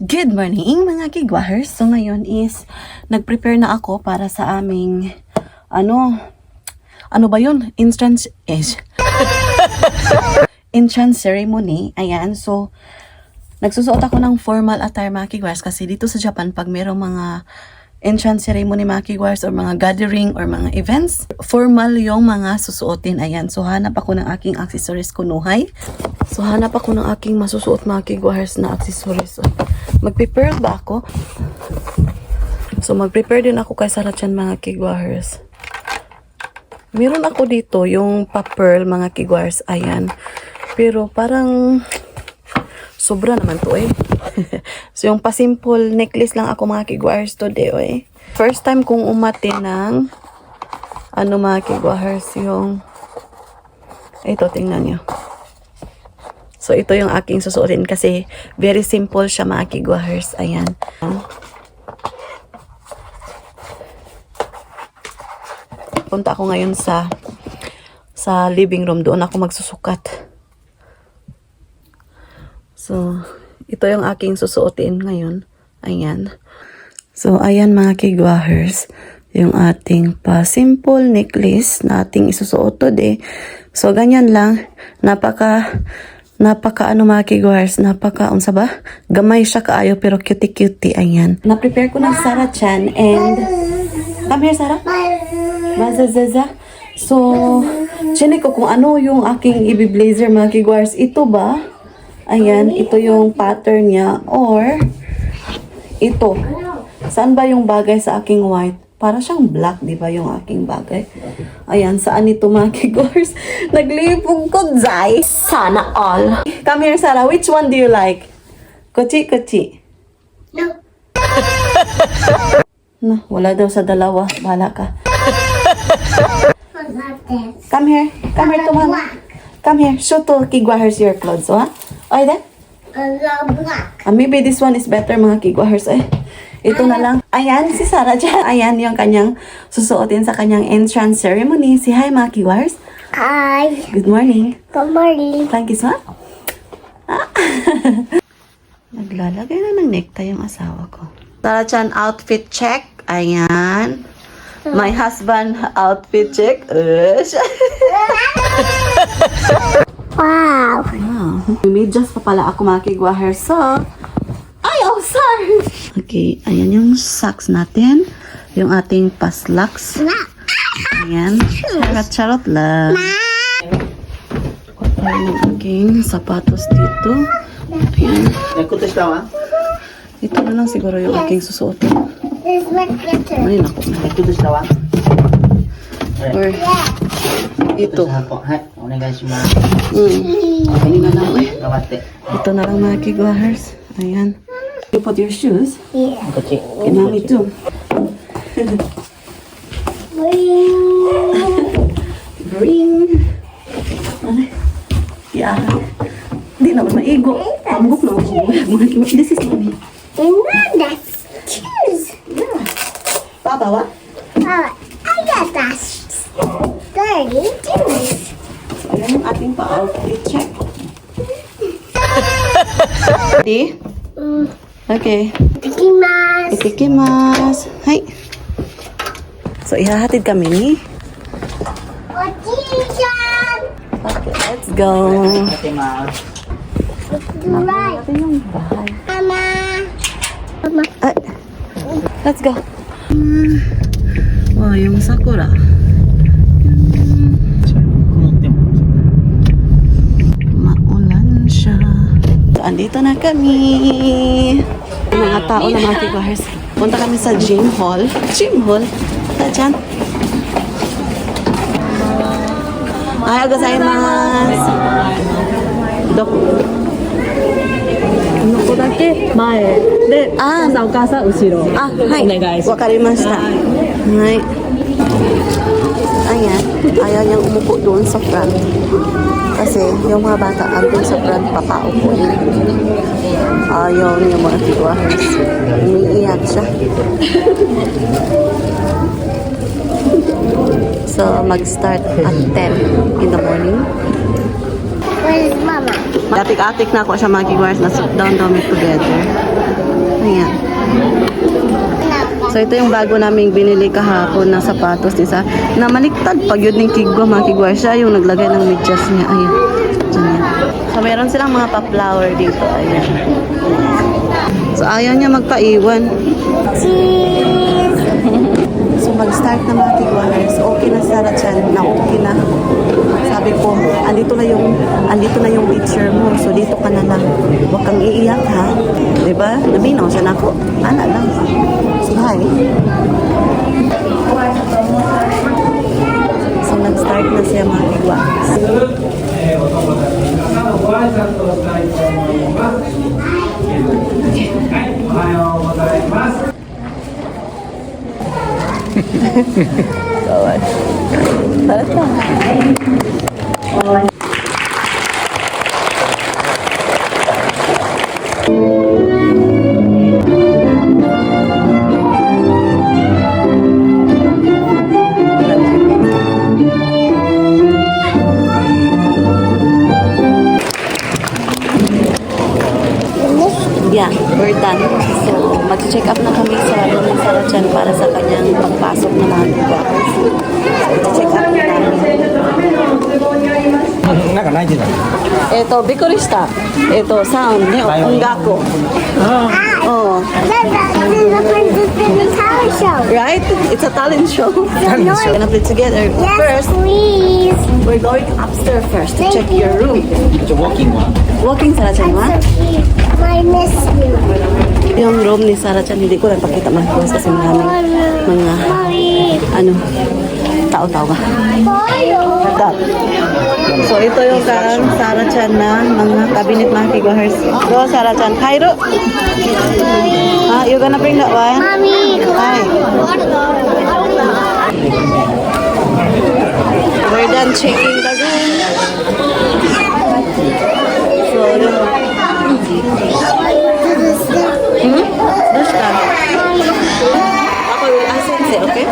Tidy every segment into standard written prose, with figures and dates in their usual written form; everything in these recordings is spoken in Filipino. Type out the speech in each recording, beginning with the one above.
Good morning mga kigwahers. So ngayon is nag-prepare na ako para sa aming ano ba yun? Entrance ceremony. Ayan. So nagsusuot ako ng formal attire mga kigwahers kasi dito sa Japan pag merong mga entrance ceremony mga kigwahers or mga gathering or mga events, formal yung mga susuotin. Ayan. So hanap ako ng aking accessories kunuhay. So hanap ako ng aking masusuot mga kigwahers na accessories. So, mag-prepare ba ako? So mag-prepare din ako kay Sarah Chan mga kigwahers. Meron ako dito yung pa-pearl mga kigwahers. Ayan. Pero parang sobra naman to eh. So yung pa-simple necklace lang ako mga kigwahers today eh. First time kong umati ng ano mga kigwahers yung ito tingnan nyo. So ito yung aking susuotin kasi very simple siya mga kigwahers. Ayan. Punta ako ngayon sa living room. Doon ako magsusukat. So ito yung aking susuotin ngayon. Ayan. So ayan mga kigwahers. Yung ating pa-simple necklace na ating isusuot today. So ganyan lang. Napaka ano mga kigwahers, unsa ba? Gamay siya kaayo pero cutie-cutie, ayan. Na-prepare ko ng Sarah Chan and come here Sarah. Bazazaza. So, chinek ko kung ano yung aking i-blazer mga kigwahers. Ito ba? Ayan, ito yung pattern niya or ito. Saan ba yung bagay sa aking white? Para siyang black, di ba yung aking bagay? Ayan, saan ito mga kigwahers? Naglipong ko, Zay. Sana all. Come here, Sarah. Which one do you like? Kochi? No. No, wala daw sa dalawa. Bahala ka. Come here. Come here to mama. Come here. Show to kigwahers your clothes, ha? Okay, then? Black. Maybe this one is better, mga kigwahers, eh. Ito na lang. Ayan, si Sarah dyan. Ayan yung kanyang susuotin sa kanyang entrance ceremony. Si hi, mga kigwahers. Hi. Good morning. Good morning. Thank you, sir. Naglalagay na ng necktie yung asawa ko. Sarah Chan outfit check. Ayan. My husband outfit check. Wow. Wow. Medyas pa pala ako mga kigwahers. So, sorry. Okay, ayan yung socks natin. Yung ating paslaks. Ayan. Charot lang. Ayan yung aking sapatos dito. Ayan. Ito na lang siguro yung aking susuotin. This much better. Ayun ako. Or ito. Ayun na lang eh. Ito na lang mga kigwahers. Ayan. You put your shoes? Yeah. And mommy too. Bring. Yeah. Hindi naman maigo. Pambuk na ako. This is mommy. That's shoes. Yeah. Papa, what? Oh, I got that. Dirty shoes. So, ayan yung ating pa-outfit check. Ready? Okay. Ikimasu. Itikimasu. Hi. So, ihahatid kami ni. Oji-chan. Okay, let's go. Do right. Ito yung bahay. Mama. Ay. Let's go. Wow, yung sakura. Maulan siya. So, andito na kami. Mga tao na mga kigwahers. Punta kami sa gym hall. Gym hall? Dyan. Ayaw gozaimasu. Doko? この子だけ前で、お母さん後ろ。Ah, hi. お願いします。 Wakarimashita. Hi. Ayan. Ayaw niyang umupo doon sa front. Kasi yung mga bata andun sa front papaupo niya. Ayaw niya mga kigwahers. Umiiyak siya. So, mag-start at 10 in the morning. Where's Mama? Atik-atik na ako siya mga kigwahers na sit down together. So ito yung bago naming binili kahapon na sapatos isa. Na maliktad pag yun ng kigwa mga kigwa. Siya yung naglagay ng medyas niya. Ayan. Diyan yan. So meron silang mga pa-flower dito. Ayan. So ayaw niya magpaiwan. So mag-start na mga kigwares. Okay na si Sarah Chan. Na okay na. Sabi ko, andito na yung teacher mo. So dito ka na lang. Huwag kang iiyak ha. Diba? Nabinaw siya na ako. Ana lang. So hi. So nag-start na siya mga kigwares. Kawan. Tarat lang. Yeah, we're done. So, mag-check up na kami sa room ng Sarah Chan para sa kanyang pagpasok na mga diba? So, check up na namin. なんかないけど。びっくりした。サウンドね、音楽。Oh, There's a princess in the talent show. right? It's a talent show. Talent show. We're gonna play together. Yes, First, please. we're going upstairs first to Thank check your room. ちょ、ウォーキングは。 Walking, Sarah Chan, I'm ha? so cute. I miss you. Yung room ni Sarah Chan, hindi ko lang pakita mga close kasi maraming mga, Mommy. tao-tao ba? Boyo. Stop. So, ito yung kang Sarah Chan na mga cabinet mga kigwahers. Go, Sarah Chan. Hi, Ro. You gonna bring that one? Mommy. Hi. We're done checking the room. So, yun. Dush ka. Ako will asense, okay?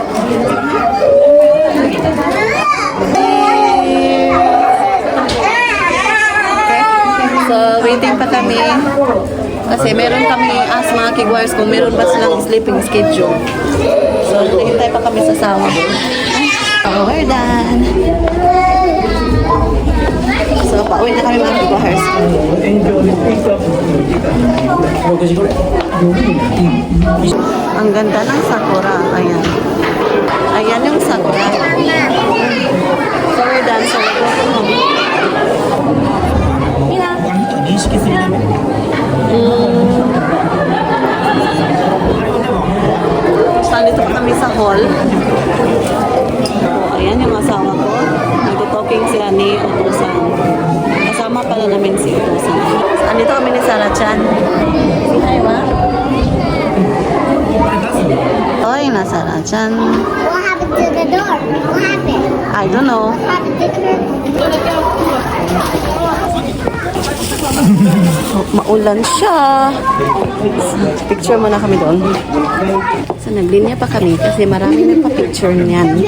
So, waiting pa kami. Kasi meron kami ask mga kigwars kung meron ba silang sleeping schedule. So, hintay pa kami sa sawa. So, we're done. So, pauwi na kami mga kigwars. 6時ぐらい。 Ang ganda ng sakura. Ayan. Ayan yung sakura. So, we're done. So, we're going home. 認識するために。 So, dito pa kami sa hall. So, ayan yung asawa ko. Nagto-talking sila ni Utusan. Kasama pala namin si Utusan. Andito kami ni Sarah Chan. Hi, ma. Oy, na Sarah Chan. What happened to the door? What happened? I don't know. What happened to the Oh, maulan siya. Picture muna kami doon. So, naglinya pa kami kasi marami nagpa-picture niyan.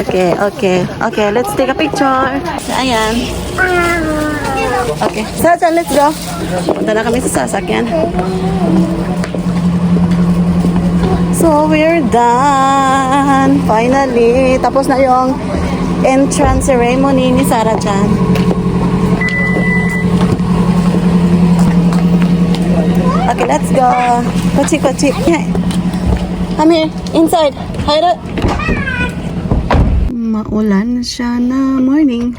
Okay, let's take a picture. So, ayan. Okay, so, let's go. Punta na kami sa sasakyan. So, we're done. Finally. Tapos na yung entrance ceremony ni Sarah Chan. Okay, let's go. Kochi. Come here. Inside. Hide it. Maulan siya na morning.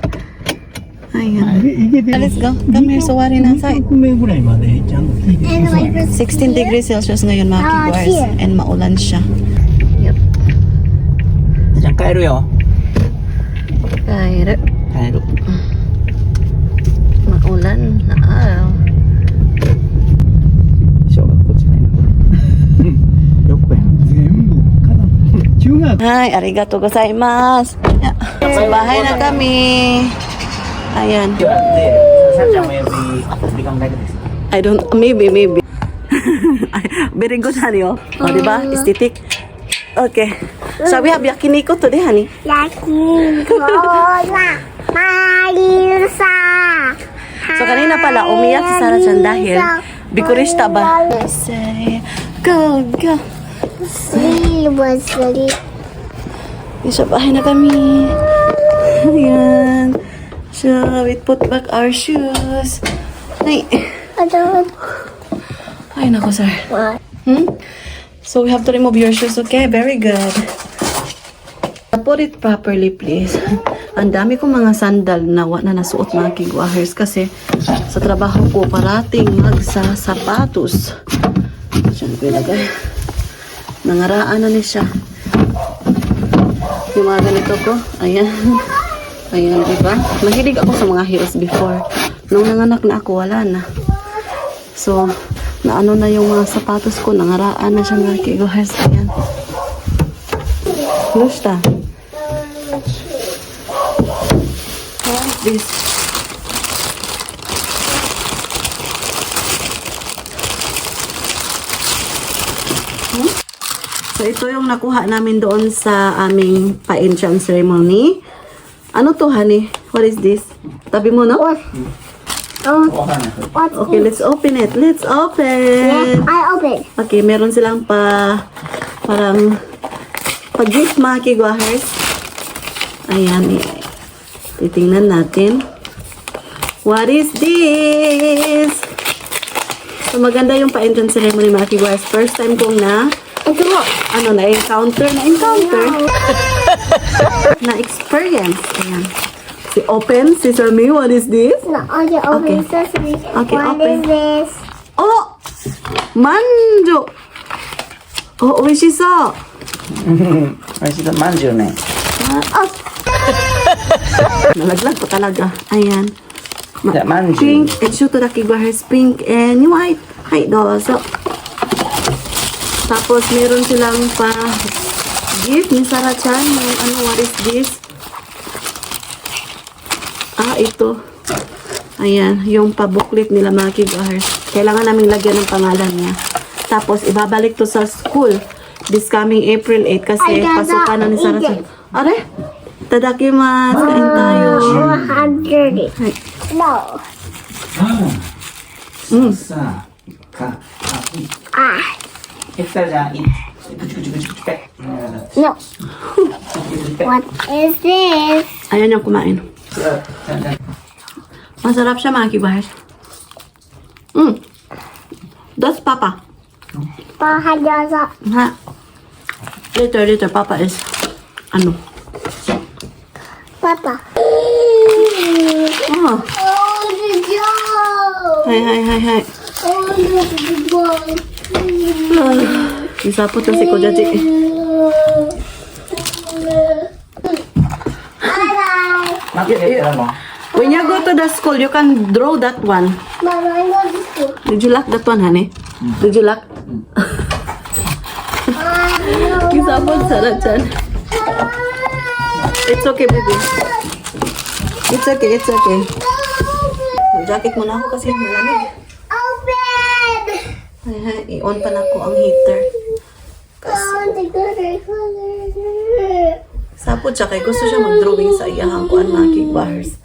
Ayan. Let's go. Come here. So, wari na inside. 目ぐらいまでちゃんと聞いて And like this. 16 degrees Celsius ngayon mga kigwars. here. And maulan siya. じゃあ帰るよ。 Hide it. 帰る。 Maulan na araw. 小学校近いな。よくやん。全部から中学。 Hi, arigato gozaimasu. Sa bahay na kami. Ayan. で、さっちゃんもやっぱり時間かけてです。 I don't, maybe. Very good, honey, oh. Oh, diba? Aesthetic. Okay. So, we have yakiniko today, honey. Yakikola. Marisa. So, kanina pala, umiyak si Sarah Chan dahil bikurista ba? Say, Go, go. She was ready. Isa bahay na kami. Ayan. So, we put back our shoes. Ay. I don't Ay, nako, sir. want. So, we have to remove your shoes, okay? Very good. Put it properly, please. Ang dami kong mga sandal na nasuot mga kigwahers kasi sa trabaho ko parating magsasapatos. Diyan ko ilagay. Nangaraan na ni siya. Yung mga ganito ko. Ayan. Ayan, diba? Mahilig ako sa mga heels before. Nung nanganak na ako, wala na. So, naano na yung mga sapatos ko. Nangaraan na siya mga kigwahers. Ayan. Gusta? This. So, ito yung nakuha namin doon sa aming pa-entrance ceremony. Ano to, honey? What is this? Tabi mo, no? What? What's Okay, let's open it. Let's Yeah, open. I open. Okay, meron silang parang pag-gift mga kigwahers. Ayan, titingnan natin. What is this? So, maganda yung pa-entrance ceremony mga kigwahers. First time kong na-encounter, na-experience. Ayan. Si open, si Sir May, what is this? No, I can open Okay. sesame. Okay, What open. is this? Oh! Manjo! Oh, oishiso! あれまんじゅうね Ah, nalaglag ko talaga. Ayan. Yeah, manju. Pink and Shutoraki Guahers pink and white. Hay, dozo. Tapos, meron silang pa gift ni Sarah-chan. Yung ano, what is this? Ah, ito. Ayan, yung pa-booklet nila mga kiguahers. Kailangan naming lagyan ng pangalan niya. Tapos, ibabalik to sa school this coming April 8 kasi Ay, dada, pasukan na ni Sarah-chan. ije. Are? Tadakimasu. Kain tayo. 130. Hay. No. さあか Ah. えったらじゃあいプチプチプチプチペ No. What is this? Ayan yung kumain. Masarap siya mga kibahers. That's Papa. Pahadasa. Ha? Later, Papa is ano? Papa. Oh, Oh, the dog. hi. Oh, the dog. Isapot na si Kojaji. Bye-bye. 待ってやったらもう When you go to the school, you can draw that one. Bye-bye. I go to school. Did you lock that one, honey? Did you lock? Isapot sarap dyan. It's okay, baby. It's okay. Jacket mo na ako kasi malamig. Open. Ay, i-on pa na ko ang heater. Oh, the color. Sapot siya kay gusto siya mag-drawing sa iyahang kuan mga kickbars.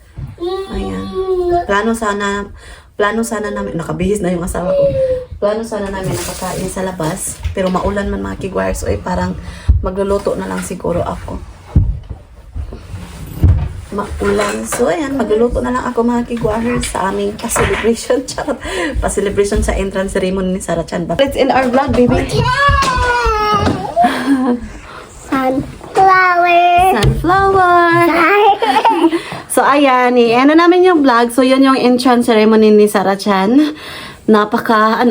Ayan. Plano sana namin, nakabihis na yung asawa ko. Plano sana namin nakakain sa labas. Pero maulan man mga kickbars. So, parang magluluto na lang siguro ako. Maulan. So, ayan, magluluto na lang ako mga kickbars sa aming pa-celebration. Charot. Pa-celebration sa entrance ceremony ni Sarah-chan. Let's end our vlog, baby. Sunflower. So, ayan, ano namin yung vlog. So, yun yung entrance ceremony ni Sarah-chan. Napaka,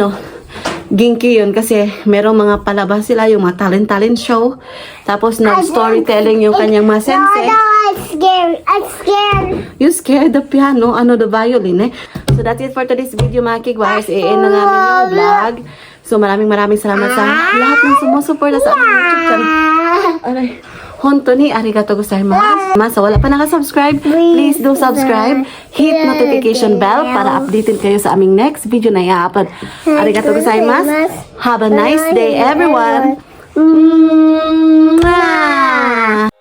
ginky yun kasi merong mga palabas sila, yung mga talent show. Tapos, nag-storytelling yung kanyang mga sensei. No, I'm scared. I'm scared. You scared the piano, the violin, eh. So, that's it for today's video, mga kigwires. I-end na namin yung vlog. So, maraming salamat sa lahat ng sumusuporta sa aming YouTube channel. Aray. Hontoni, arigato gozaimasu. Sa wala pa nakasubscribe, please do subscribe. Hit notification bell para updated kayo sa aming next video na i-upload. Arigato gozaimasu. Have a nice day, everyone. Mwah!